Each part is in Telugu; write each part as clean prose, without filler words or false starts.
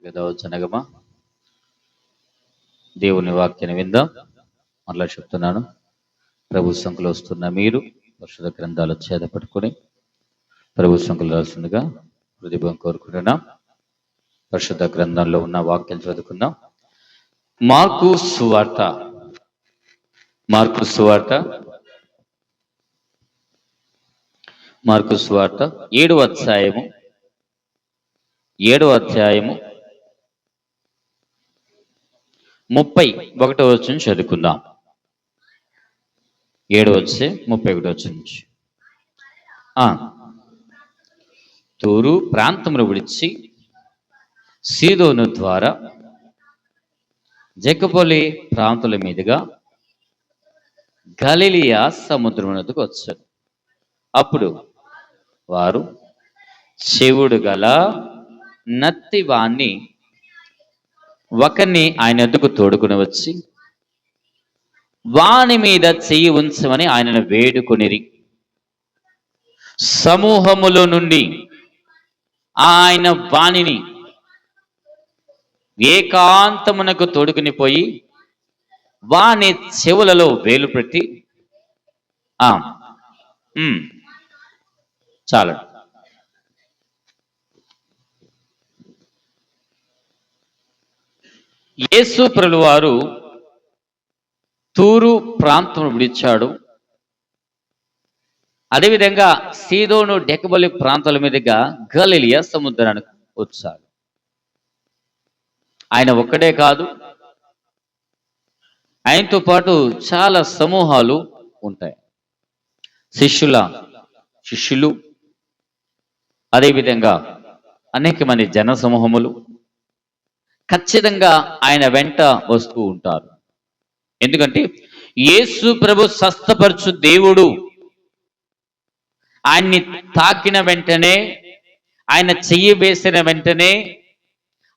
గదవచ్చనగమా దేవుని వాక్యాన్ని విందాం. మరలా చెప్తున్నాను, ప్రభు సంఖ్యలో వస్తున్న మీరు పరిశుద్ధ గ్రంథాలు చేతపట్టుకుని ప్రభు సంఖ్యలు రాస్తుండగా హృదయం కోరుకుంటున్నాం. పరిశుద్ధ గ్రంథంలో ఉన్న వాక్యం చదువుకుందాం. మార్కు సువార్త 7వ అధ్యాయము 31వ వచనం చదువుకుందాం. 31వ వచనం నుంచి. తూరు ప్రాంతమును విడిచి సీదోను ద్వారా జెకపొలి ప్రాంతాల మీదుగా గలిలియా సముద్రమునకు వచ్చారు. అప్పుడు వారు చెవుడు గల నత్తివాణ్ణి ఒకరిని ఆయన ఎద్దుకు తోడుకుని వచ్చి వాని మీద చెయ్యి ఉంచమని ఆయనను వేడుకొనిరి. సమూహములో నుండి ఆయన వాణిని ఏకాంతమునకు తోడుకుని పోయి వాని చెవులలో వేలు పెట్టి చాలు. యేసు ప్రభువారు తూరు ప్రాంతం విడిచాడు. అదేవిధంగా సీదోను డెకబలి ప్రాంతాల మీదుగా గలిలియా సముద్రానికి వచ్చాడు. ఆయన ఒక్కడే కాదు, ఆయనతో పాటు చాలా సమూహాలు ఉంటాయి. శిష్యులు అదేవిధంగా అనేక మంది జన సమూహములు ఖచ్చితంగా ఆయన వెంట వస్తూ ఉంటారు. ఎందుకంటే యేసు ప్రభు స్వస్థపరచు దేవుడు. ఆయన్ని తాకిన వెంటనే, ఆయన చెయ్యి వేసిన వెంటనే,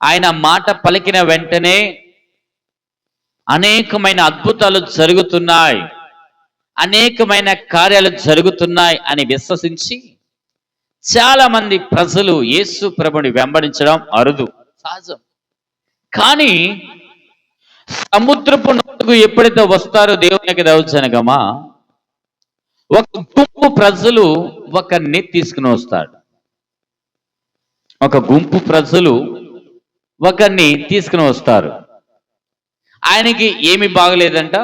ఆయన మాట పలికిన వెంటనే అనేకమైన అద్భుతాలు జరుగుతున్నాయి, అనేకమైన కార్యాలు జరుగుతున్నాయి అని విశ్వసించి చాలా మంది ప్రజలు యేసు ప్రభుని వెంబడించడం అరుదు, సహజం. కానీ సముద్రపు నొట్టుకు ఎప్పుడైతే వస్తారో దేవునికి దౌర్జనగమా, ఒక గుంపు ప్రజలు ఒకరిని తీసుకుని వస్తాడు. ఒక గుంపు ప్రజలు ఒకరిని తీసుకుని వస్తారు. ఆయనకి ఏమి బాగలేదంట,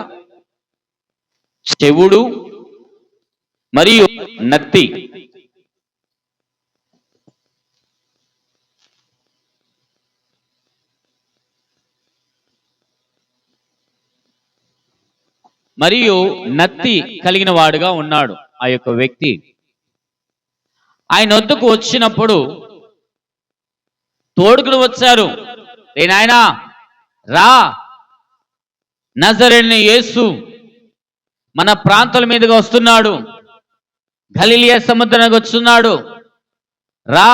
చెవుడు మరియు నత్తి. మరియు నత్తి కలిగిన వాడుగా ఉన్నాడు ఆ యొక్క వ్యక్తి. ఆయన వద్దకు వచ్చినప్పుడు తోడుకుని వచ్చారు. నాయనా రా, నజరేయుడైన యేసు మన ప్రాంతాల మీదుగా వస్తున్నాడు, గలిలియా సముద్రానికి వస్తున్నాడు, రా,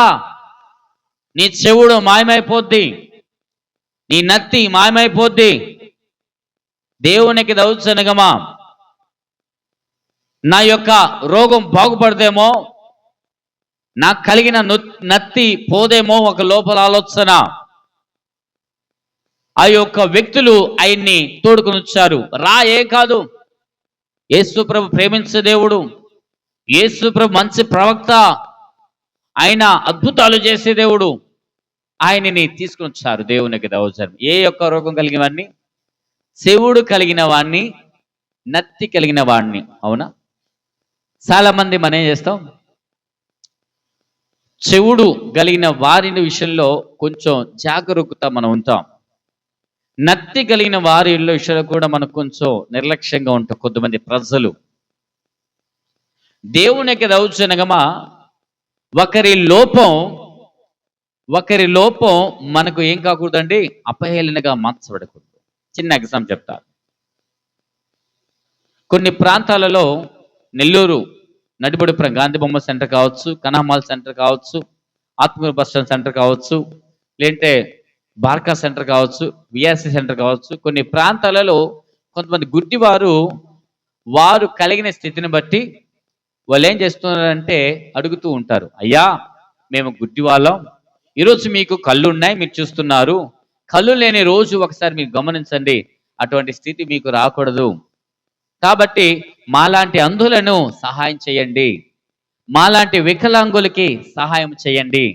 నీ చెవుడు మాయమైపోద్ది, నీ నత్తి మాయమైపోద్ది. దేవునికి దౌర్జన్యమా, నా యొక్క రోగం బాగుపడదేమో, నాకు కలిగిన నత్తి పోదేమో ఒక లోపల ఆలోచన. ఆ యొక్క వ్యక్తులు ఆయన్ని తోడుకుని వచ్చారు. రా, ఏ కాదు, యేసు ప్రభు ప్రేమించే దేవుడు, యేసు ప్రభు మంచి ప్రవక్త, ఆయన అద్భుతాలు చేసే దేవుడు, ఆయనని తీసుకుని వచ్చారు. దేవునికి దౌర్జన్యం. ఏ యొక్క రోగం కలిగిన వాడిని? చెవుడు కలిగిన వాడిని, నత్తి కలిగిన వాడిని. అవునా? చాలా మంది మనం ఏం చేస్తాం, చెవుడు కలిగిన వారిని విషయంలో కొంచెం జాగరూకత మనం ఉంటాం. నత్తి కలిగిన వారి విషయంలో కూడా మనకు కొంచెం నిర్లక్ష్యంగా ఉంటాం కొంతమంది ప్రజలు. దేవునికి దౌర్జన్యమా, ఒకరి లోపం మనకు ఏం కాకూడదండి, అపహేళనగా మార్చబడకూడదు. చిన్న ఎగ్జాంపుల్ చెప్తారు. కొన్ని ప్రాంతాలలో, నెల్లూరు నడిబడిపురం గాంధీ బొమ్మ సెంటర్ కావచ్చు, కనామాల్ సెంటర్ కావచ్చు, ఆత్మూరు బస్ స్టాండ్ సెంటర్ కావచ్చు, లేదంటే బార్కా సెంటర్ కావచ్చు, విఆర్సి సెంటర్ కావచ్చు, కొన్ని ప్రాంతాలలో కొంతమంది గుడ్డివారు వారు కలిగిన స్థితిని బట్టి వాళ్ళు ఏం చేస్తున్నారంటే అడుగుతూ ఉంటారు, అయ్యా మేము గుడ్డి వాళ్ళం, ఈరోజు మీకు కళ్ళు ఉన్నాయి, మీరు చూస్తున్నారు. కళ్ళు లేని రోజు ఒకసారి మీరు గమనించండి, అటువంటి స్థితి మీకు రాకూడదు. కాబట్టి మాలాంటి అంధులను సహాయం చేయండి, మాలాంటి వికలాంగులకి సహాయం చేయండి,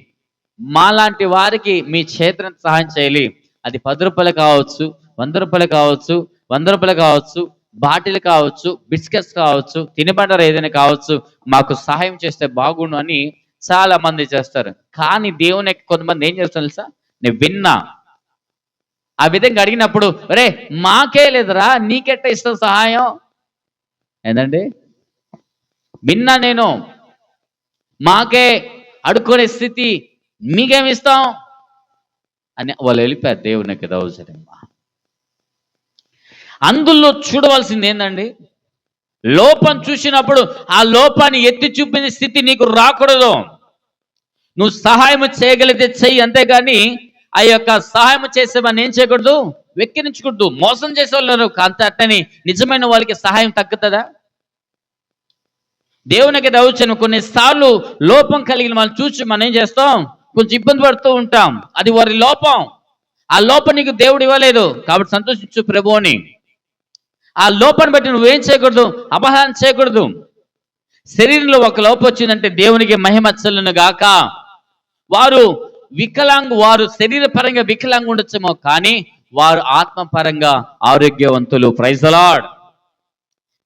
మాలాంటి వారికి మీ చేతన సహాయం చేయాలి. అది 10 రూపాయలు కావచ్చు, 100 రూపాయలు కావచ్చు, 100 రూపాయలు కావచ్చు, బాటిల్ కావచ్చు, బిస్కెట్స్ కావచ్చు, తినబండారు ఏదైనా కావచ్చు, మాకు సహాయం చేస్తే బాగుండు అని చాలా మంది చేస్తారు. కానీ దేవుని కొంతమంది ఏం చేస్తారు తెలుసా? నేను విన్నా, ఆ విధంగా అడిగినప్పుడు, అరే మాకే లేదురా, నీకెట్ట ఇస్తాం సహాయం? ఏందండి, విన్నా నేను, మాకే అడుక్కునే స్థితి, మీకేమిస్తాం అని వాళ్ళు వెళ్ళిపోయారు దేవునికి దౌర్జన్యంగా. అందులో చూడవలసింది ఏందండి, లోపం చూసినప్పుడు ఆ లోపాన్ని ఎత్తి చూపించే స్థితి నీకు రాకూడదు. నువ్వు సహాయం చేయగలిగితే చెయ్యి, అంతేగాని ఆ యొక్క సహాయం చేసేవాడిని ఏం చేయకూడదు, వెక్కిరించకూడదు. మోసం చేసే వాళ్ళు అంత అట్టని నిజమైన వాళ్ళకి సహాయం తగ్గుతుందా? దేవునికి దౌర్జన్యం కొన్నిసార్లు లోపం కలిగిన వాళ్ళు చూసి మనం ఏం చేస్తాం, కొంచెం ఇబ్బంది పడుతూ ఉంటాం. అది వారి లోపం. ఆ లోపం నీకు దేవుడు ఇవ్వలేదు కాబట్టి సంతోషించు ప్రభు అని. ఆ లోపాన్ని బట్టి నువ్వేం చేయకూడదు, అపహారం చేయకూడదు. శరీరంలో ఒక లోపం వచ్చిందంటే దేవునికి మహిమ చెల్లును గాక. వారు వారు శరీర పరంగా వికలాంగ ఉండొచ్చేమో, కానీ వారు ఆత్మపరంగా ఆరోగ్యవంతులు. Praise the lord.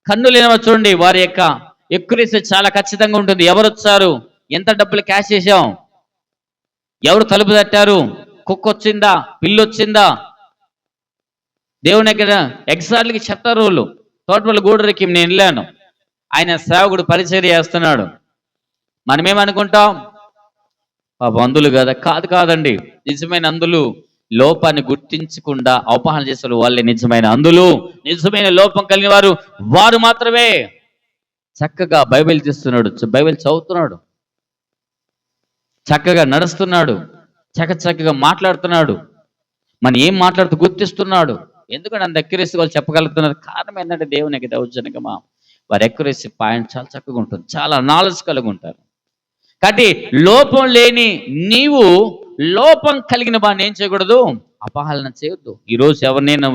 కన్ను లేనివారు చూడండి, వారి యొక్క ఎక్యురసీ చాలా ఖచ్చితంగా ఉంటుంది. ఎవరు వచ్చారు, ఎంత డబ్బులు క్యాష్ చేసాం, ఎవరు తలుపు తట్టారు, కుక్క వచ్చిందా, పిల్లి వచ్చిందా, దేవుని దగ్గర ఎగ్జాక్ట్లకి చెప్తారు వాళ్ళు. తోటపల్లి గూడరికి నేను వెళ్ళాను, ఆయన సేవకుడు పరిచర్య చేస్తున్నాడు. మనమేమనుకుంటాం, అందులు కదా, కాదండి. నిజమైన అందులు లోపాన్ని గుర్తించకుండా అవగాహన చేసే వాళ్ళే నిజమైన అందులు. నిజమైన లోపం కలిగిన వారు మాత్రమే. చక్కగా బైబిల్ తీస్తున్నాడు, బైబిల్ చదువుతున్నాడు, చక్కగా నడుస్తున్నాడు, చక్కగా మాట్లాడుతున్నాడు, మనం ఏం మాట్లాడుతూ గుర్తిస్తున్నాడు. ఎందుకంటే అంత ఎక్యురసీ వాళ్ళు చెప్పగలుగుతున్నారు. కారణం ఏంటంటే దేవునికి దౌర్జన్యమా, వారి ఎక్యురసీ పాయింట్ చాలా చక్కగా ఉంటుంది, చాలా నాలెడ్జ్ కలిగి ఉంటారు. కాబట్టి లోపం లేని నీవు లోపం కలిగిన వాడిని ఏం చేయకూడదు, అపహరణ చేయొద్దు. ఈరోజు ఎవరినైనా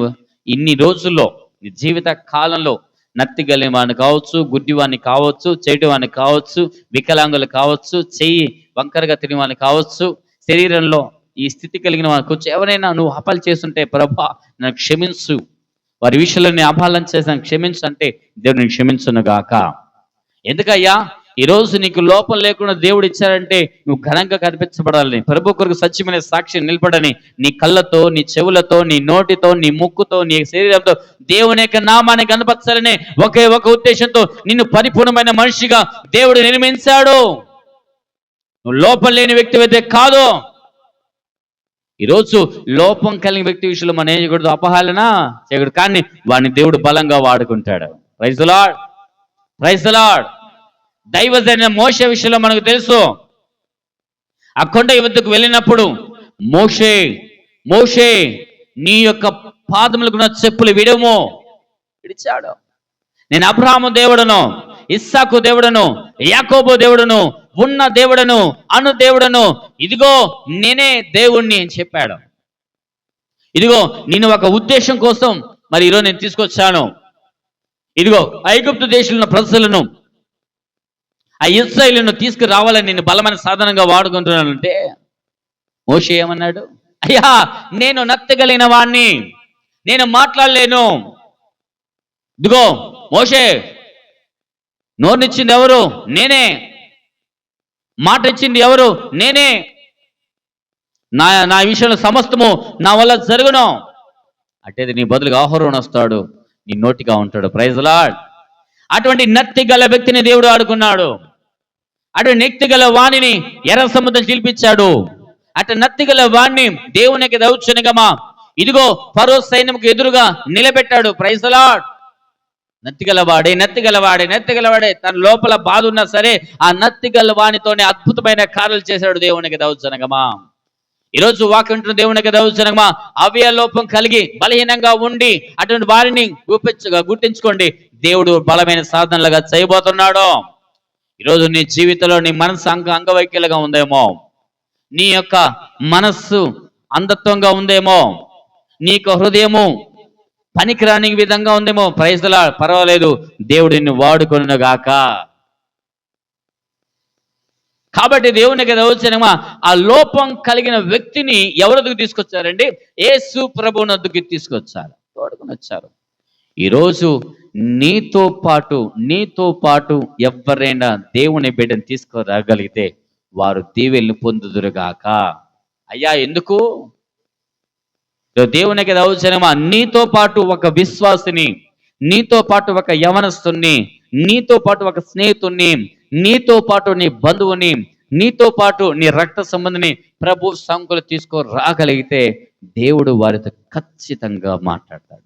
ఇన్ని రోజుల్లో నీ జీవిత కాలంలో నత్తి కలిగిన వాడిని కావచ్చు, గుడ్డివాడిని కావచ్చు, చెవిటివాడిని కావచ్చు, వికలాంగులు కావచ్చు, చెయ్యి వంకరగా తిరిగిన వాడిని కావచ్చు, శరీరంలో ఈ స్థితి కలిగిన వాడిని కొంచెం ఎవరైనా నువ్వు అపాలు చేస్తుంటే, ప్రభా నన్ను క్షమించు, వారి విషయంలో నేను అపాలన చేశాను క్షమించు అంటే దేవుడిని క్షమించును గాక. ఎందుకయ్యా, ఈరోజు నీకు లోపం లేకుండా దేవుడు ఇచ్చారంటే నువ్వు ఘనంగా కనిపించబడాలని, ప్రభు కొరకు సత్యమైన సాక్షి నిలబడని, నీ కళ్ళతో, నీ చెవులతో, నీ నోటితో, నీ ముక్కుతో, నీ శరీరంతో దేవుని యొక్క నామాన్ని కనపరచాలని ఒకే ఒక ఉద్దేశంతో నిన్ను పరిపూర్ణమైన మనిషిగా దేవుడు నిర్మించాడు. నువ్వు లోపం లేని వ్యక్తి అయితే కాదు. ఈరోజు లోపం కలిగిన వ్యక్తి విషయంలో మనం ఏం చేయకూడదు, అపహాలన చేయకూడదు. కానీ వాడిని దేవుడు బలంగా వాడుకుంటాడు. Praise the lord, praise the lord. దైవజన మోషే విషయంలో మనకు తెలుసు. ఆ కొండ యుద్ధకు వెళ్ళినప్పుడు మోషే నీ యొక్క పాదములకు నా చెప్పులు విడిచాడు. నేను అబ్రహాము దేవుడను, ఇస్సాకు దేవుడను, యాకోబు దేవుడను, ఉన్న దేవుడను, అను దేవుడను, ఇదిగో నేనే దేవుణ్ణి అని చెప్పాడు. ఇదిగో నేను ఒక ఉద్దేశం కోసం మరి ఈరోజు నేను తీసుకొచ్చాను. ఇదిగో ఐగుప్తు దేశంలో ప్రజలను, ఆ ఇశ్రాయేలును తీసుకురావాలని నేను బలమైన సాధనంగా వాడుకుంటున్నానంటే మోషే ఏమన్నాడు, అయ్యా నేను నత్తగలిగిన వాణ్ణి, నేను మాట్లాడలేను. ఇదిగో మోషే, నోరునిచ్చింది ఎవరు, నేనే. మాట ఇచ్చింది ఎవరు, నేనే. నా విషయంలో సమస్తము నా వల్ల జరుగును. అంటే నీ బదులుగా ఆహరోను వస్తాడు, నీ నోటిగా ఉంటాడు. Praise the Lord. అటువంటి నత్తి గల వ్యక్తిని దేవుడు ఆడుకున్నాడు. అటువంటి నెక్తి గల వాణిని ఎర్ర సముద్రం చిలిపించాడు. అటు నత్తి గల వాణ్ణి దేవునికి దౌర్జన్యమా ఇదిగో ఫరో సైన్యంకు ఎదురుగా నిలబెట్టాడు. Praise the lord. నత్తిగలవాడే తన లోపల బాధ ఉన్నా సరే ఆ నత్తిగల వాణితోనే అద్భుతమైన కార్యాలు చేశాడు దేవునికి దౌర్జన్యమా. ఈరోజు వాక్యం దేవునికి దౌర్జన్యమా అవయ లోపం కలిగి బలహీనంగా ఉండి అటువంటి వారిని గుర్తించుకోండి. దేవుడు బలమైన సాధనలుగా చేయబోతున్నాడు. ఈరోజు నీ జీవితంలో నీ మనసు అంగవైకల్యంగా ఉందేమో, నీ యొక్క మనస్సు అంధత్వంగా ఉందేమో, నీ యొక్క హృదయము పనికిరాని విధంగా ఉందేమో, ప్రైజ్లా పర్వాలేదు, దేవుడు నిన్ను వాడుకొనును గాక. కాబట్టి దేవునికి దౌర్జన్యమా ఆ లోపం కలిగిన వ్యక్తిని ఎవరొద్దుకు తీసుకొచ్చారండి? యేసు ప్రభువుని వద్దకు తీసుకొచ్చారు, తోడుకొని వచ్చారు. ఈరోజు నీతో పాటు ఎవరైనా దేవుని బిడ్డను తీసుకురాగలిగితే వారు దీవెల్ని పొందుదురుగాక. అయ్యా ఎందుకు? దేవునికి దౌర్జన్యమా నీతో పాటు ఒక విశ్వాసిని, నీతో పాటు ఒక యవనస్తుని, నీతో పాటు ఒక స్నేహితుణ్ణి, నీతో పాటు నీ బంధువుని, నీతో పాటు నీ రక్త సంబంధిని ప్రభు సంకులు తీసుకురాగలిగితే దేవుడు వారితో ఖచ్చితంగా మాట్లాడతాడు,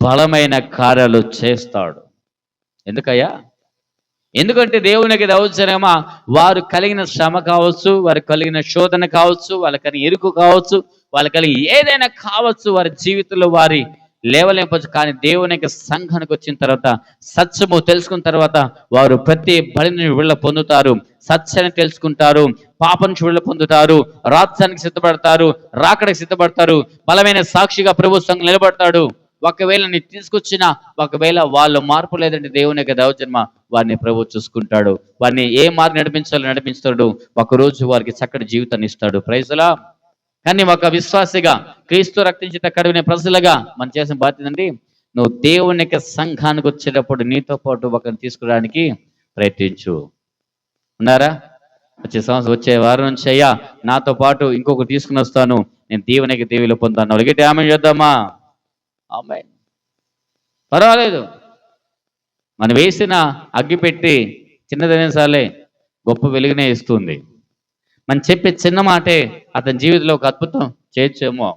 బలమైన కార్యాలు చేస్తాడు. ఎందుకయ్యా? ఎందుకంటే దేవునికి దౌర్జన్యమా వారు కలిగిన శ్రమ కావచ్చు, వారు కలిగిన శోధన కావచ్చు, వాళ్ళ కలిగిన ఇరుకు కావచ్చు, వాళ్ళ కలిగి ఏదైనా కావచ్చు, వారి జీవితంలో వారి లేవలేకపోవచ్చు. కానీ దేవునికి సంఘానికి వచ్చిన తర్వాత, సత్యము తెలుసుకున్న తర్వాత వారు ప్రతి బలిని విడుదల పొందుతారు, సత్యాన్ని తెలుసుకుంటారు, పాపం నుంచి విడుదల పొందుతారు, రాజ్యానికి సిద్ధపడతారు, రాకడకి సిద్ధపడతారు, బలమైన సాక్షిగా ప్రభు సంఘం నిలబడతాడు. ఒకవేళ నీ తీసుకొచ్చిన ఒకవేళ వాళ్ళు మార్పు లేదంటే దేవుని యొక్క దౌర్జన్మ వారిని ప్రభు చూసుకుంటాడు, వారిని ఏ మార్గం నడిపిస్తాడు, ఒకరోజు వారికి చక్కటి జీవితాన్ని ఇస్తాడు. ప్రైజ్లా. కానీ ఒక విశ్వాసిగా, క్రీస్తు రక్తించిన కడిగిన ప్రజలుగా మనం చేసిన బాధ్యత అండి, నువ్వు దేవుని యొక్క సంఘానికి వచ్చేటప్పుడు నీతో పాటు ఒకరిని తీసుకురావడానికి ప్రయత్నించు. ఉన్నారా? వచ్చే వారం నుంచి అయ్యా నాతో పాటు ఇంకొకరు తీసుకుని వస్తాను, నేను దేవునికి దేవులు పొందాను. అడిగితే ఆమె చేద్దామా? ఆమె పర్వాలేదు, మనం వేసిన అగ్గిపెట్టి చిన్నదైన సార్లే గొప్ప వెలుగునే ఇస్తుంది. మనం చెప్పే చిన్న మాటే అతని జీవితంలో ఒక అద్భుతం చేయొచ్చేమో.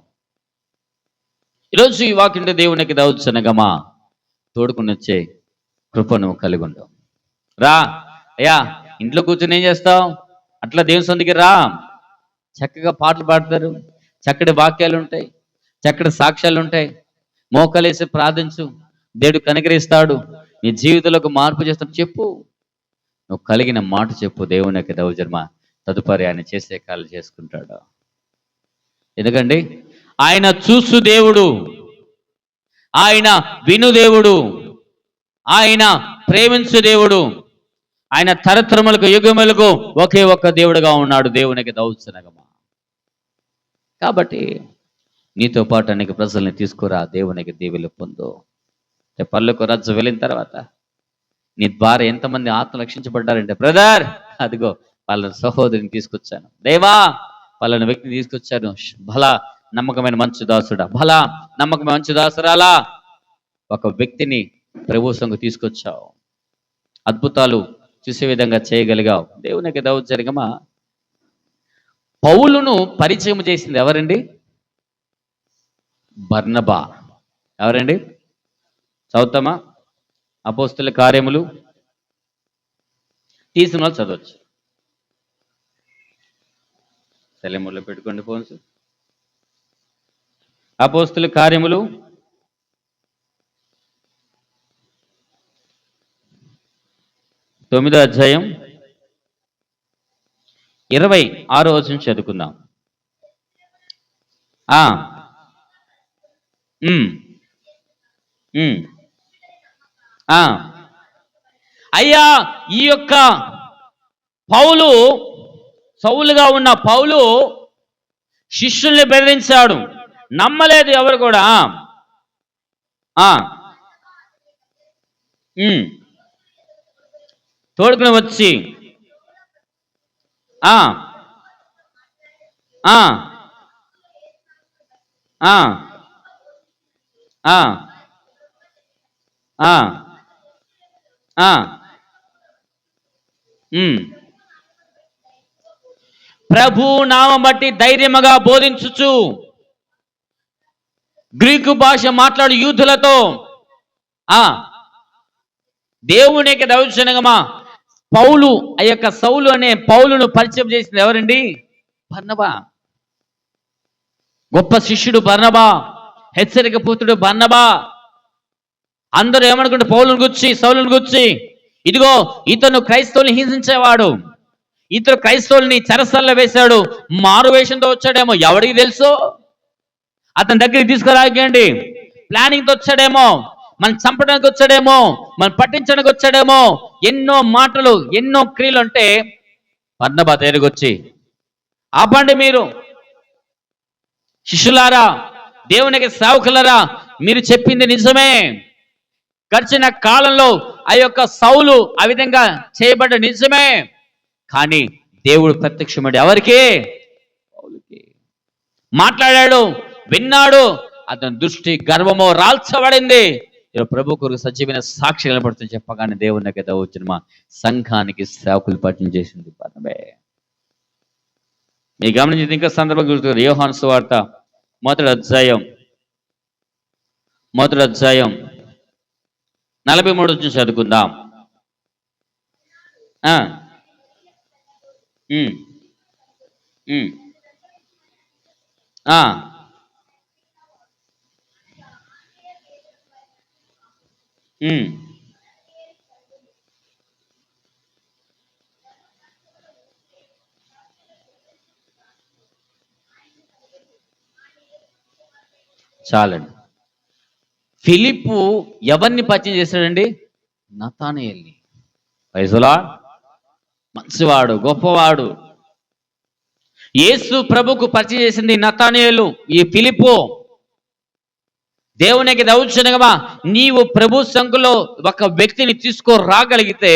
ఈరోజు ఈ వాక్యంటే దేవునికి దౌర్జన్యమా తోడుకుని వచ్చే కృపను కలిగి ఉండవు. రా అయ్యా, ఇంట్లో కూర్చొని ఏం చేస్తావు? అట్లా దేవుని సందికి రా. చక్కగా పాటలు పాడతారు, చక్కటి వాక్యాలు ఉంటాయి, చక్కటి సాక్ష్యాలు ఉంటాయి. మోకలేసి ప్రార్థించు, దేవుడు కనికరిస్తాడు, నీ జీవితంలో ఒక మార్పు చేస్తాడు. చెప్పు, నువ్వు కలిగిన మాట చెప్పు. దేవుని యొక్క దౌర్జన్మ తదుపరి ఆయన చేసే కాలు చేసుకుంటాడు. ఎందుకండి ఆయన చూసు దేవుడు, ఆయన విను దేవుడు, ఆయన ప్రేమించు దేవుడు, ఆయన తరతరములకు యుగములకు ఒకే ఒక్క దేవుడుగా ఉన్నాడు. దేవునికి దౌర్జన్యమా. కాబట్టి నీతో పాటు అనేక ప్రజల్ని తీసుకురా, దేవునికి దీవెలు పొందు. పల్లెకు రజ్జు వెళ్ళిన తర్వాత నీ ద్వారా ఎంతమంది ఆత్మ రక్షించబడ్డారంటే, బ్రదర్ అదిగో వాళ్ళని సహోదరిని తీసుకొచ్చాను, దేవా వాళ్ళని వ్యక్తిని తీసుకొచ్చాను, భలా నమ్మకమైన మంచు దాసుడా, భలా నమ్మకమైన మంచు దాసురాలా, ఒక వ్యక్తిని ప్రభు సంఘం తీసుకొచ్చావు, అద్భుతాలు చూసే విధంగా చేయగలిగావు. దేవునికి దౌర్జన్యమా. పౌలును పరిచయం చేసింది ఎవరండి? బర్నబా. ఎవరండి? చదువుతామా? అపోస్తుల కార్యములు తీసిన వాళ్ళు చదవచ్చు. సెలములో పెట్టుకోండి ఫోన్స్. అపోస్తుల కార్యములు 9వ అధ్యాయం 26వ వచనం చదువుకుందాం. అయ్యా, ఈ యొక్క పౌలు, సౌలుగా ఉన్న పౌలు శిష్యుల్ని బెదిరించాడు, నమ్మలేదు ఎవరు కూడా. తోడుకుని వచ్చి ప్రభు నామం బట్టి ధైర్యముగా బోధించుచు గ్రీకు భాష మాట్లాడు యూదులతో దేవునికి దౌర్జన్యమా పౌలు, ఆ యొక్క సౌలు అనే పౌలును పరిచయం చేసింది ఎవరండి? బర్నబా. గొప్ప శిష్యుడు బర్నబా, హెచ్చరిక పుత్రుడు బర్నబా. అందరూ ఏమనుకుంటే పౌలును గుర్చి, సౌలును గుర్చి, ఇదిగో ఇతను క్రైస్తవుని హింసించేవాడు, ఇతరు క్రైస్తవుల్ని చెరసల్లో వేశాడు, మారు వేషంతో వచ్చాడేమో, ఎవరికి తెలుసు? అతని దగ్గరికి తీసుకురాకండి, ప్లానింగ్తో వచ్చాడేమో, మనం చంపడానికి వచ్చాడేమో, మనం పట్టించడానికి వచ్చాడేమో, ఎన్నో మాటలు ఎన్నో క్రియలు అంటే బర్నబా దగ్గరికి వచ్చి, ఆపండి మీరు శిష్యులారా, దేవునికి సేవకులారా, మీరు చెప్పింది నిజమే. గడిచిన కాలంలో ఆ యొక్క సౌలు ఆ విధంగా చేయబడ్డ నిజమే, కానీ దేవుడు ప్రత్యక్షమడి ఎవరికి? మాట్లాడాడు, విన్నాడు, అతని దృష్టి గర్వమో రాల్చబడింది. ప్రభు కొరకు సజీవమైన సాక్షి నిలబడుతుంది చెప్పగానే దేవుని కదా వచ్చిన మా సంఘానికి సేవకులు పఠనం చేసింది పదమే. మీ గమనించింది ఇంకా సందర్భం గుర్తు. యోహాను సువార్త మొదటి అధ్యాయం 43 నుంచి చదువుకుందాం. చాలండి. ఫిలిప్పు ఎవరిని పరిచయం చేశాడండి? నతానయేల్ని. Praise the lord. మంచివాడు, గొప్పవాడు. యేసు ప్రభుకు పరిచయం చేసింది నతానయేలు, ఈ ఫిలిప్పు. దేవునికి దౌర్జన్యంగా నీవు ప్రభు సంఘంలో ఒక వ్యక్తిని తీసుకురాగలిగితే,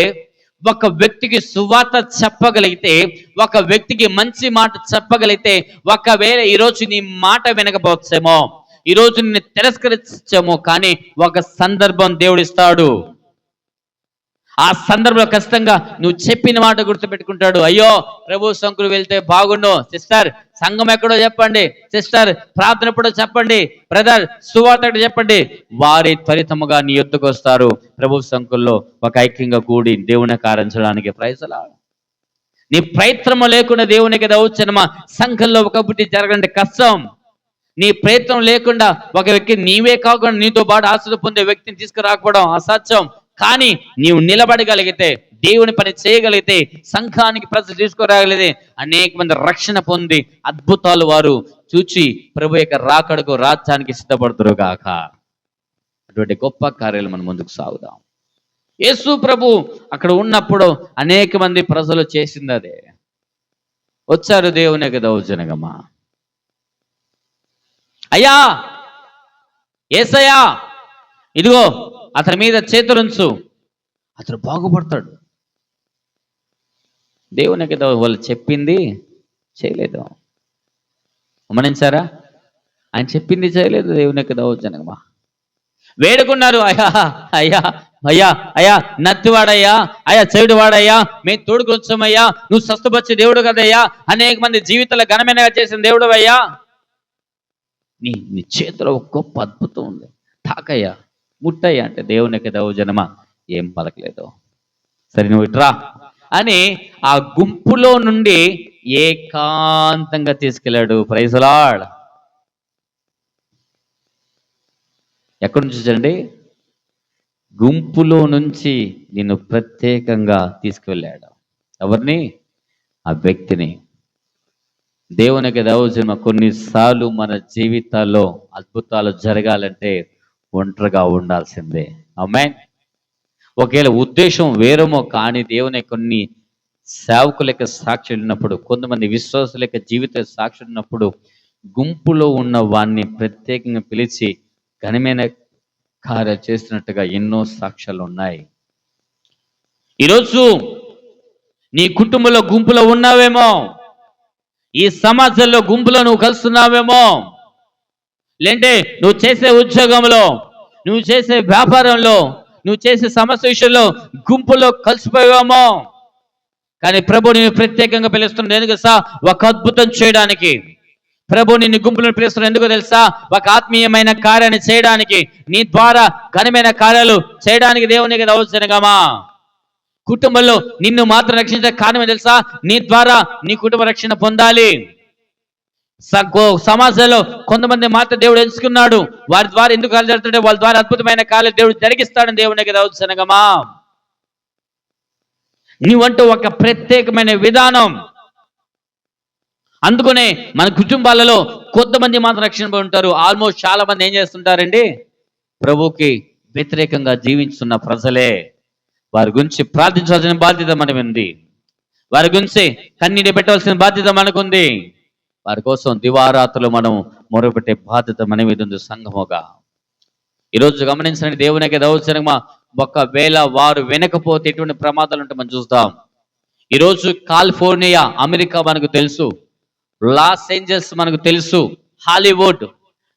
ఒక వ్యక్తికి సువార్త చెప్పగలిగితే, ఒక వ్యక్తికి మంచి మాట చెప్పగలిగితే, ఒకవేళ ఈరోజు నీ మాట వినకపోవచ్చేమో, ఈరోజు నిన్ను తిరస్కరించేమో, కానీ ఒక సందర్భం దేవుడిస్తాడు. ఆ సందర్భంలో ఖచ్చితంగా నువ్వు చెప్పిన మాట గుర్తుపెట్టుకుంటాడు. అయ్యో ప్రభు సంకులు వెళ్తే బాగుండు, సిస్టర్ సంఘం ఎక్కడో చెప్పండి, సిస్టర్ ప్రార్థన ఎప్పుడో చెప్పండి, బ్రదర్ సువార్త చెప్పండి, వారి త్వరితముగా నీ యొద్దకు వస్తారు. ప్రభు సంకుల్లో ఒక ఐక్యంగా కూడి దేవుని కారించడానికి ప్రయత్నాలు. నీ ప్రయత్నము లేకుండా దేవునికి దౌర్జన్యమా సంఘంలో ఒకటి జరగండి కష్టం. నీ ప్రయత్నం లేకుండా ఒక వ్యక్తి నీవే కాకుండా నీతో పాటు ఆశలు పొందే వ్యక్తిని తీసుకురాకపోవడం అసాధ్యం. కానీ నీవు నిలబడగలిగితే, దేవుని పని చేయగలిగితే, సంఘానికి ప్రజలు తీసుకురాగలిగితే అనేక మంది రక్షణ పొంది అద్భుతాలు వారు చూచి ప్రభు యొక్క రాకడకు రాజ్యానికి సిద్ధపడుతురు గాక. అటువంటి గొప్ప కార్యాలు మనం ముందుకు సాగుదాం. యేసు ప్రభు అక్కడ ఉన్నప్పుడు అనేక మంది ప్రజలు చేసింది అదే. వచ్చారు దేవునికి దౌర్జన్యమా, అయ్యా యేసయ్యా ఇదిగో అతని మీద చేతులుంచు, అతను బాగుపడతాడు. దేవునికి వాళ్ళు చెప్పింది చేయలేదు, గమనించారా? ఆయన చెప్పింది చేయలేదు. దేవునికి దౌర్జన్యమా వేడుకున్నారు, అయ్యా అయ్యా అయ్యా అయ్యా నత్తివాడయ్యా, అయ్యా చెడువాడయ్యా, మేము తోడుకొచ్చామయ్యా, నువ్వు స్వస్థపరిచే దేవుడు కదయ్యా, అనేక మంది జీవితాలు ఘనమైనగా చేసిన దేవుడు అయ్యా, నీ చేతిలో ఒక గొప్ప అద్భుతం ఉంది, తాకయ్యా ముట్టయ్యా అంటే దేవునికి దౌర్జన్యమా ఏం పలకలేదు. సరే నువ్వు ఇట్రా అని ఆ గుంపులో నుండి ఏకాంతంగా తీసుకెళ్ళాడు. Praise the Lord. ఎక్కడి నుంచి చూడండి, గుంపులో నుంచి నిన్ను ప్రత్యేకంగా తీసుకువెళ్ళాడు. ఎవరిని? ఆ వ్యక్తిని. దేవునికి దౌర్జన్యం. కొన్నిసార్లు మన జీవితాల్లో అద్భుతాలు జరగాలంటే ఒంటరిగా ఉండాల్సిందే. ఆమేన్. ఒకవేళ ఉద్దేశం వేరేమో కానీ దేవుని కొన్ని సేవకుల యొక్క సాక్షులు ఉన్నప్పుడు, కొంతమంది విశ్వాసుల యొక్క జీవిత సాక్షులు ఉన్నప్పుడు, గుంపులో ఉన్న వారిని ప్రత్యేకంగా పిలిచి ఘనమైన కార్యాలు చేస్తున్నట్టుగా ఎన్నో సాక్ష్యాలు ఉన్నాయి. ఈరోజు నీ కుటుంబంలో గుంపులో ఉన్నావేమో, ఈ సమాజంలో గుంపులో నువ్వు కలుస్తున్నావేమో, లేంటే నువ్వు చేసే ఉద్యోగంలో, నువ్వు చేసే వ్యాపారంలో, నువ్వు చేసే సమస్య విషయంలో గుంపులో కలిసిపోయావేమో, కానీ ప్రభు నేను ప్రత్యేకంగా పిలుస్తున్నాడు. ఎందుకు తెలుసా? ఒక అద్భుతం చేయడానికి. ప్రభు నిన్ను గుంపులను పిలుస్తున్నాడు. ఎందుకు తెలుసా? ఒక ఆత్మీయమైన కార్యాన్ని చేయడానికి, నీ ద్వారా ఘనమైన కార్యాలు చేయడానికి దేవునికి దౌర్జన్యమా. కుటుంబంలో నిన్ను మాత్రం రక్షించే కారణమే తెలుసా? నీ ద్వారా నీ కుటుంబ రక్షణ పొందాలి. సమాజంలో కొంతమంది మాత్రం దేవుడు ఎంచుకున్నాడు, వారి ద్వారా ఎందుకు కార్యాలు జరుగుతుంటే వాళ్ళ ద్వారా అద్భుతమైన కార్యాలు దేవుడు జరిగిస్తాడని దేవునికి దౌర్జన్యమా. నీవంటూ ఒక ప్రత్యేకమైన విధానం. అందుకనే మన కుటుంబాలలో కొంతమంది మాత్రం రక్షణ పొంది ఉంటారు. ఆల్మోస్ట్ చాలా మంది ఏం చేస్తుంటారండి, ప్రభువుకి వ్యతిరేకంగా జీవిస్తున్న ప్రజలే. వారి గురించి ప్రార్థించాల్సిన బాధ్యత మనం ఉంది. వారి గురించి కన్నీటి పెట్టవలసిన బాధ్యత మనకుంది. వారి కోసం దివారాత్రులు మనం మొరపెట్టే బాధ్యత మన మీద ఉంది సంఘముగా. ఈరోజు గమనించండి, దేవునికి దౌర్జన్యంగా ఒకవేళ వారు వినకపోతే ఎటువంటి ప్రమాదాలు ఉంటే మనం చూస్తాం. ఈరోజు కాలిఫోర్నియా, అమెరికా మనకు తెలుసు, లాస్ ఏంజల్స్ మనకు తెలుసు, హాలీవుడ్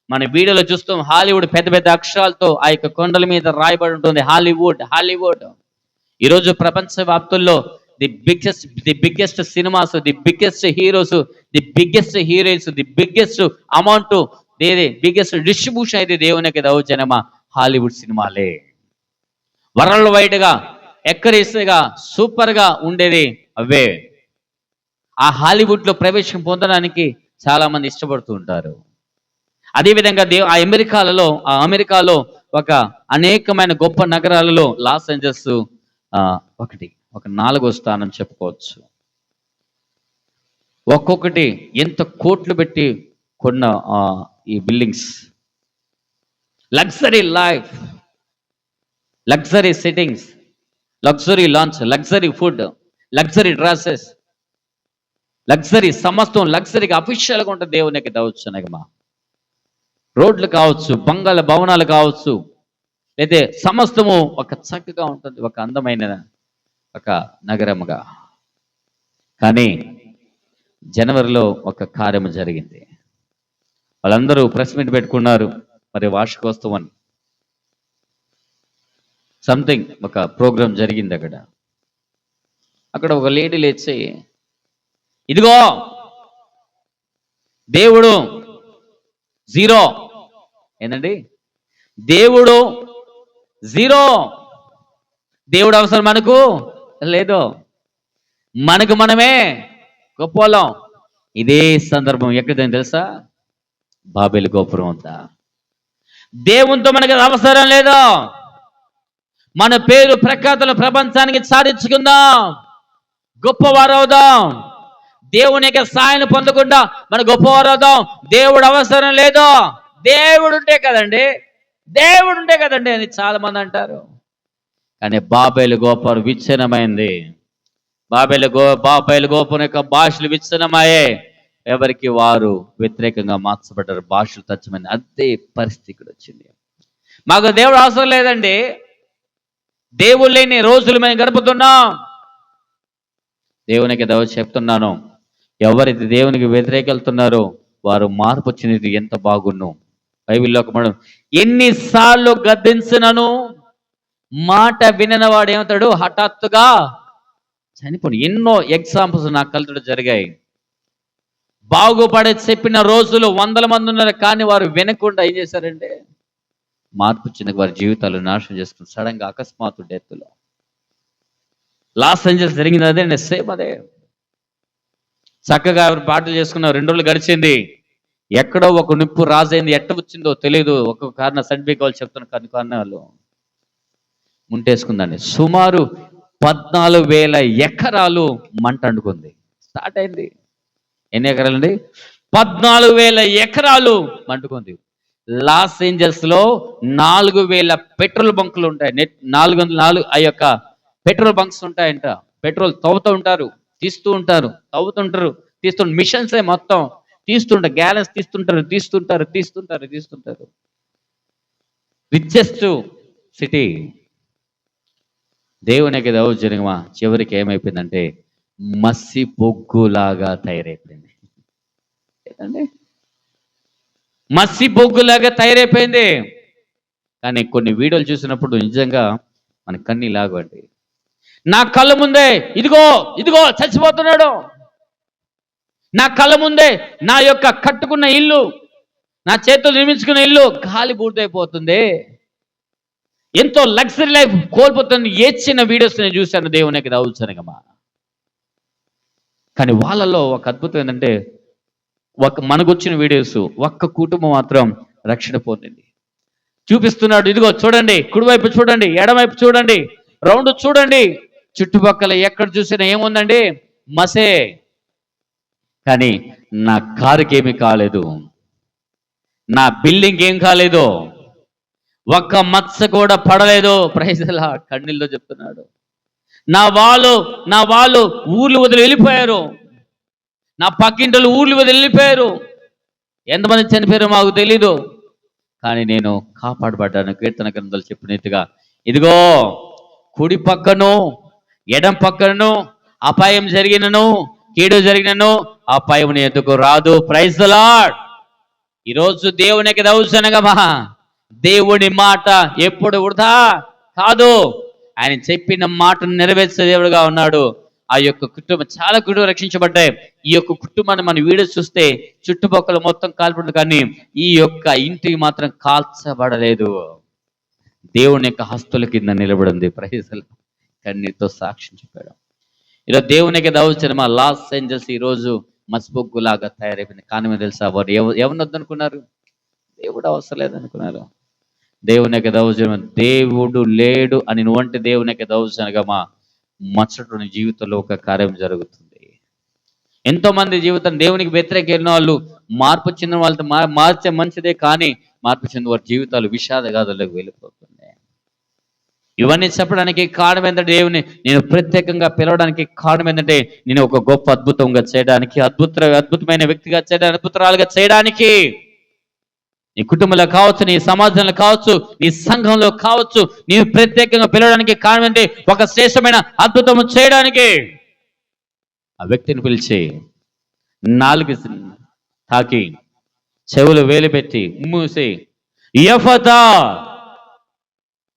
మన వీడియోలో చూస్తాం. హాలీవుడ్ పెద్ద పెద్ద అక్షరాలతో ఆ యొక్క కొండల మీద రాయబడి ఉంటుంది, హాలీవుడ్ హాలీవుడ్. ఈరోజు ప్రపంచ వ్యాప్తుల్లో the biggest cinemas, the biggest heroes, the biggest heroines, the biggest amount, biggest distribution అయితే దేవునికి దౌర్జన్యమా హాలీవుడ్ సినిమాలే. వరల్డ్ వైడ్ గా ఎక్కడేసేగా సూపర్ గా ఉండేది అవే. ఆ హాలీవుడ్ లో ప్రవేశం పొందడానికి చాలా మంది ఇష్టపడుతూ ఉంటారు. అదేవిధంగా ఆ అమెరికాలో ఒక అనేకమైన గొప్ప నగరాలలో లాస్ ఏంజల్స్ ఒక 4వ స్థానం చెప్పుకోవచ్చు. ఒక్కొక్కటి ఎంత కోట్లు పెట్టి కొన్న ఈ buildings. Luxury life, luxury sittings, luxury lunch, luxury food, luxury dresses, luxury సమస్తం లగ్జరీగా అఫీషియల్గా ఉంటుంది దేవునికి దౌర్జన్యమా. రోడ్లు కావచ్చు, బంగాళ భవనాలు కావచ్చు, అయితే సమస్తము ఒక చక్కగా ఉంటుంది, ఒక అందమైన ఒక నగరముగా. కానీ జనవరిలో ఒక కార్యము జరిగింది. వాళ్ళందరూ ప్రెస్ మీట్ పెట్టుకున్నారు, మరి వార్షికోత్సవం సంథింగ్ ఒక ప్రోగ్రాం జరిగింది. అక్కడ ఒక లేడీ లేచి, ఇదిగో దేవుడు జీరో. ఏంటండి, దేవుడు జీరో. దేవుడు అవసరం మనకు లేదు, మనకు మనమే గొప్పలం. ఇదే సందర్భం ఎక్కడిదని తెలుసా? బాబెలు గోపురం అంతా. దేవునితో మనకి అవసరం లేదు. మన పేరు ప్రఖ్యాతులు ప్రపంచానికి సాధించుకుందాం, గొప్పవారు అవుదాం. దేవుని యొక్క సాయం పొందకుండా మన గొప్పవారు అవుదాం. దేవుడు అవసరం లేదు. దేవుడు ఉంటే కదండి అని చాలా మంది అంటారు. కానీ బాబేలు గోపురం విచ్ఛిన్నమైంది. బాబేలు గోపురం యొక్క భాషలు విచ్ఛిన్నమయ్యే, ఎవరికి వారు వ్యతిరేకంగా మార్చబడ్డారు, భాషలు తచ్చమైంది. అదే పరిస్థితి ఇక్కడ వచ్చింది. మాకు దేవుడు అవసరం లేదండి, దేవుడు లేని రోజులు మేము గడుపుతున్నాం. దేవునికి చెప్తున్నాను, ఎవరైతే దేవునికి వ్యతిరేకెళ్తున్నారో వారు మార్పు చెందితే ఎంత బాగున్నాం. బైబిల్లో మనం ఎన్నిసార్లు గద్దించినను మాట వినవాడు ఏమవుతాడు? హఠాత్తుగా చనిపోయి. ఎన్నో ఎగ్జాంపుల్స్ నా కళ్ళతో జరిగాయి. బాగుపడే చెప్పిన రోజులు 100 మంది ఉన్నారు, కానీ వారు వినకుండా ఏం చేశారంటే మార్పు చెందిన వారి జీవితాలు నాశనం చేసుకుని సడన్గా అకస్మాత్తు డెత్లో. లాస్ ఏంజల్స్ జరిగింది అదే, సేమ్ అదే. చక్కగా ఎవరు పాటలు చేసుకున్నారు. 2 రోజులు గడిచింది. ఎక్కడో ఒక నిప్పు రాజైంది, ఎట్ట వచ్చిందో తెలియదు. ఒక్కొక్క కారణం సర్టిఫికేట్ వాళ్ళు చెప్తున్న కొన్ని కారణాలు ముంటేసుకుందండి. సుమారు 14,000 ఎకరాలు మంట అంటుకుంది. స్టార్ట్ అయింది. ఎన్ని ఎకరాలండి? 14,000 ఎకరాలు మంటుకుంది. లాస్ ఏంజల్స్ లో 4,000 పెట్రోల్ బంకులు ఉంటాయి. 404 ఆ యొక్క పెట్రోల్ బంక్స్ ఉంటాయంట. పెట్రోల్ తవ్వుతూ ఉంటారు, తీస్తూ ఉంటారు, తవ్వుతుంటారు, మిషన్సే మొత్తం తీస్తుంటారు, గ్యాలెన్స్ తీస్తుంటారు. Richest city. దేవునికి దౌర్జన్యమా చివరికి ఏమైపోయిందంటే మసి బొగ్గులాగా తయారైపోయింది. ఏంటంటే మసి బొగ్గులాగా తయారైపోయింది. కానీ కొన్ని వీడియోలు చూసినప్పుడు నిజంగా మన కన్నీలాగండి. నా కళ్ళ ముందే ఇదిగో చచ్చిపోతున్నాడు. నా కళ్ళ ముందే నా యొక్క కట్టుకున్న ఇల్లు, నా చేతులు నిర్మించుకున్న ఇల్లు గాలి బూడిదైపోతుంది. ఎంతో లగ్జరీ లైఫ్ కోల్పోతుంది. ఏడ్చిన వీడియోస్ నేను చూశాను దేవునికి దౌర్జన్యమా. కానీ వాళ్ళలో ఒక అద్భుతం ఏంటంటే, మనకు వచ్చిన వీడియోస్ ఒక్క కుటుంబం మాత్రం రక్షణ పొందింది. చూపిస్తున్నాడు, ఇదిగో చూడండి, కుడివైపు చూడండి, ఎడమవైపు చూడండి, రౌండ్ చూడండి, చుట్టుపక్కల ఎక్కడ చూసినా ఏముందండి? మసే. కానీ నా కారుకి ఏమి కాలేదు, నా బిల్డింగ్ ఏం కాలేదు, ఒక్క మచ్చ కూడా పడలేదు. Praise lord. కన్నీళ్ళతో చెప్తున్నాడు. నా వాళ్ళు ఊర్లు వదిలి వెళ్ళిపోయారు. నా పక్కింటోళ్ళు ఊర్లు వదిలి వెళ్ళిపోయారు. ఎంతమంది చనిపోయారో మాకు తెలీదు, కానీ నేను కాపాడబడ్డాను. కీర్తన గ్రంథాలు చెప్పినట్టుగా ఇదిగో కుడి పక్కను ఎడం పక్కను అపాయం జరిగినను కీడు జరిగినను అపాయం నీ ఎదుకు రాదు. Praise the Lord. ఈరోజు దేవునికి దౌర్జన్యంగా దేవుని మాట ఎప్పుడు వృధా కాదు. ఆయన చెప్పిన మాటను నెరవేర్చే దేవుడుగా ఉన్నాడు. ఆ యొక్క కుటుంబం, చాలా కుటుంబం రక్షించబడ్డాయి. ఈ యొక్క కుటుంబాన్ని మనం వీడియో చూస్తే చుట్టుపక్కల మొత్తం కాల్పడుతుంది, కానీ ఈ యొక్క ఇంటికి మాత్రం కాల్చబడలేదు. దేవుని యొక్క హస్తుల కింద నిలబడింది. ప్రైజులు. కన్నీతో సాక్ష్యం చెప్పాడు. ఇలా దేవునికి దౌర్జన్యం లాస్ ఏంజల్స్ ఈరోజు మసిబొగ్గులాగా తయారైపోయింది. కానీ తెలుసా, వారు ఎవరిని వద్దనుకున్నారు? దేవుడు అవసరం లేదనుకున్నారు. దేవునికి దౌర్జన్యం, దేవుడు లేడు అని నువ్వంటే దేవునికి దౌర్జన్యంగా మచ్చటి జీవితంలో ఒక కార్యం జరుగుతుంది. ఎంతో మంది జీవితం దేవునికి వ్యతిరేకమైన వాళ్ళు, మార్పు చెందిన వాళ్ళతో మార్చే మంచిదే, కానీ మార్పు చెందిన వారి జీవితాలు విషాదగాథల్లోకి వెళ్ళిపోతున్నాయి. ఇవన్నీ చెప్పడానికి కారణం ఏంటంటే, దేవుని నేను ప్రత్యేకంగా పిలవడానికి కారణం ఏంటంటే, నేను ఒక గొప్ప అద్భుతంగా చేయడానికి, అద్భుతమైన వ్యక్తిగా చేయడానికి, అద్భుతాలుగా చేయడానికి. నీ కుటుంబంలో కావచ్చు, నీ సమాజంలో కావచ్చు, నీ సంఘంలో కావచ్చు, నేను ప్రత్యేకంగా పిలవడానికి కారణం ఏంటి? ఒక శ్రేష్టమైన అద్భుతం చేయడానికి. ఆ వ్యక్తిని పిలిచి నాలుగు తాకి చెవులు వేలు పెట్టి మూసి యెఫతా,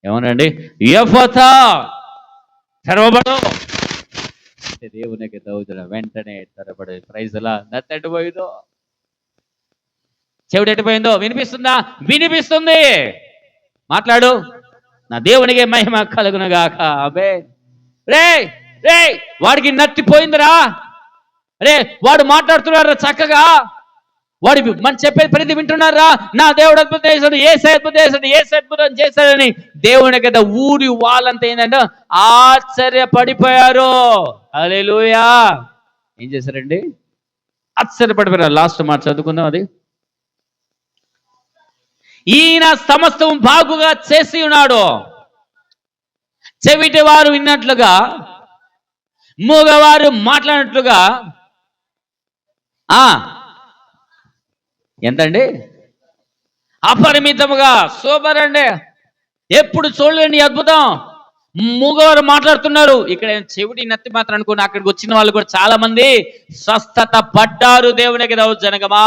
ఏమనండి? యెఫతా తెరవబడు. దేవునికి దౌర్జన్యం వెంటనే తెరబడి. ప్రైజ్ లా. నత్తెట్టుపోయిందో, చెవిటి ఎట్టిపోయిందో వినిపిస్తుందా? వినిపిస్తుంది. మాట్లాడు. నా దేవునికి మహిమ కలుగునుగాక. అబే రే రే వాడికి నత్తిపోయిందిరా. రే వాడు మాట్లాడుతున్నారా చక్కగా, వాడి మనం చెప్పేది ప్రతి వింటున్నారా? నా దేవుడు అద్భుతం చేశాడు, యేసయ్య అద్భుతం చేశాడు, యేసయ్య అద్భుతం చేశాడని దేవుని కదా ఊరి వాళ్ళంతా ఏంటంటే ఆశ్చర్యపడిపోయారు. హల్లెలూయా. ఏం చేశారండి? ఆశ్చర్యపడిపోయారు. లాస్ట్ మాట చదువుకుందాం. అది ఈయన సమస్తం బాగుగా చేసి ఉన్నాడు. చెవిటి వారు విన్నట్లుగా, మూగవారు మాట్లాడినట్లుగా. ఎంతండి? అపరిమితముగా. సూపర్ అండి. ఎప్పుడు చూడలేని అద్భుతం. మూగవారు మాట్లాడుతున్నారు. ఇక్కడ చెవిటి నత్తి మాత్రం అనుకుని అక్కడికి వచ్చిన వాళ్ళు కూడా చాలా మంది స్వస్థత పడ్డారు. దేవునికి దౌర్జన్యమా.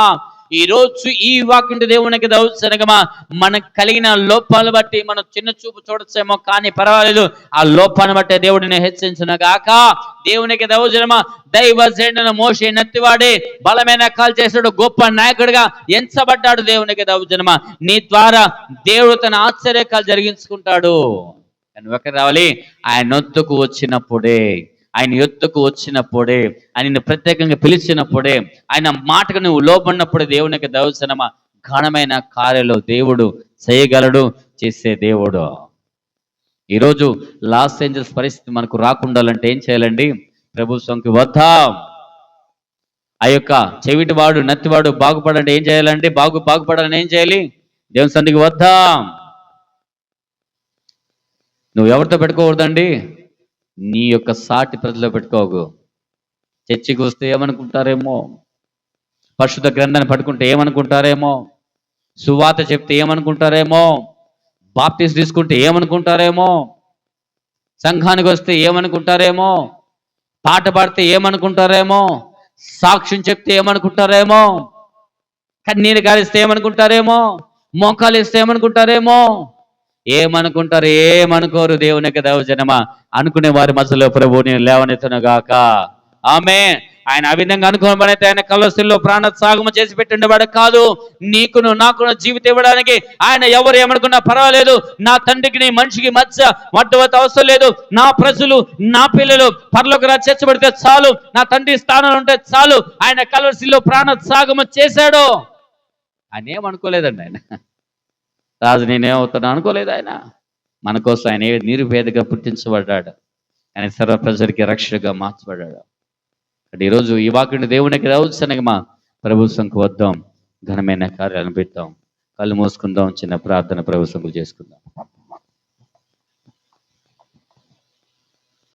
ఈ రోజు ఈ వాక్యం దేవునికి దౌర్జన్యమా. మనకు కలిగిన లోపాలు బట్టి మనం చిన్న చూపు చూడొచ్చేమో, కానీ పర్వాలేదు. ఆ లోపాన్ని బట్టే దేవుడిని హెచ్చరించిన గాక. దేవునికి దౌర్జన్యమా. దైవజనుడైన మోషే నత్తివాడే బలమైన కాల్ చేసాడు, గొప్ప నాయకుడిగా ఎంచబడ్డాడు. దేవునికి దౌర్జన్యమా. నీ ద్వారా దేవుడు తన ఆశ్చర్యకాలు జరిగించుకుంటాడు. కానీ ఒక రావాలి, ఆయన ఎత్తుకు వచ్చినప్పుడే, ఆయనను ప్రత్యేకంగా పిలిచినప్పుడే, ఆయన మాటకు నువ్వు లోబడినప్పుడే దేవునికి దౌర్జన్యమా ఘనమైన కార్యాలు దేవుడు చేయగలడు, చేసే దేవుడు. ఈరోజు లాస్ ఏంజల్స్ పరిస్థితి మనకు రాకుండాలంటే ఏం చేయాలండి? ప్రభు సొంకి వద్దాం. ఆ యొక్క చెవిటివాడు నత్తివాడు బాగుపడండి ఏం చేయాలండి? బాగుపడాలని ఏం చేయాలి? దేవుని సన్నిధికి వద్దాం. నువ్వు ఎవరితో పెట్టుకోకూడదండి? నీ యొక్క సాటి ప్రజలో పెట్టుకోకు. చర్చికి వస్తే ఏమనుకుంటారేమో, పరిశుద్ధ గ్రంథాన్ని పట్టుకుంటే ఏమనుకుంటారేమో, సువార్త చెప్తే ఏమనుకుంటారేమో, బాప్టిస్ట్ తీసుకుంటే ఏమనుకుంటారేమో, సంఘానికి వస్తే ఏమనుకుంటారేమో, పాట పాడితే ఏమనుకుంటారేమో, సాక్ష్యం చెప్తే ఏమనుకుంటారేమో, కన్నీరు గారిస్తే ఏమనుకుంటారేమో, మోకాలు ఇస్తే ఏమనుకుంటారేమో. ఏమనుకుంటారు? ఏమనుకోరు. దేవునికి దౌర్జన్యమా. అనుకునే వారి మధ్యలో ప్రభువుని లేవనెత్తునుగాక. ఆమేన్. ఆయన ఆ విధంగా అనుకోబడితే ఆయన కలవసిల్లో ప్రాణత్యాగము చేసి పెట్టిండేవాడు కాదు. నీకును నాకును జీవితం ఇవ్వడానికి ఆయన ఎవరు ఏమనుకున్నా పర్వాలేదు. నా తండ్రికి నీ మనిషికి మధ్య మధ్యవర్తి అవసరం లేదు. నా ప్రజలు, నా పిల్లలు పరలోక రాజ్యం చేర్చబడితే చాలు, నా తండ్రి స్థానంలో ఉంటే చాలు. ఆయన కలవసిల్లో ప్రాణత్యాగము చేశాడు. ఆయన ఏమనుకోలేదండి. ఆయన రాజు నేనేమవుతాను అనుకోలేదు. ఆయన మన కోసం ఆయన నిరుపేదగా పుట్టించబడ్డాడు. ఆయన సర్వ ప్రజలకి రక్షగా మార్చబడ్డాడు. ఈరోజు ఈ వాక్యుని దేవునికి రావచ్చునగా మా ప్రభు సంకు వద్దాం, ఘనమైన కార్యాలను పెడతాం. కళ్ళు మూసుకుందాం, చిన్న ప్రార్థన ప్రభు సంకులు చేసుకుందాం.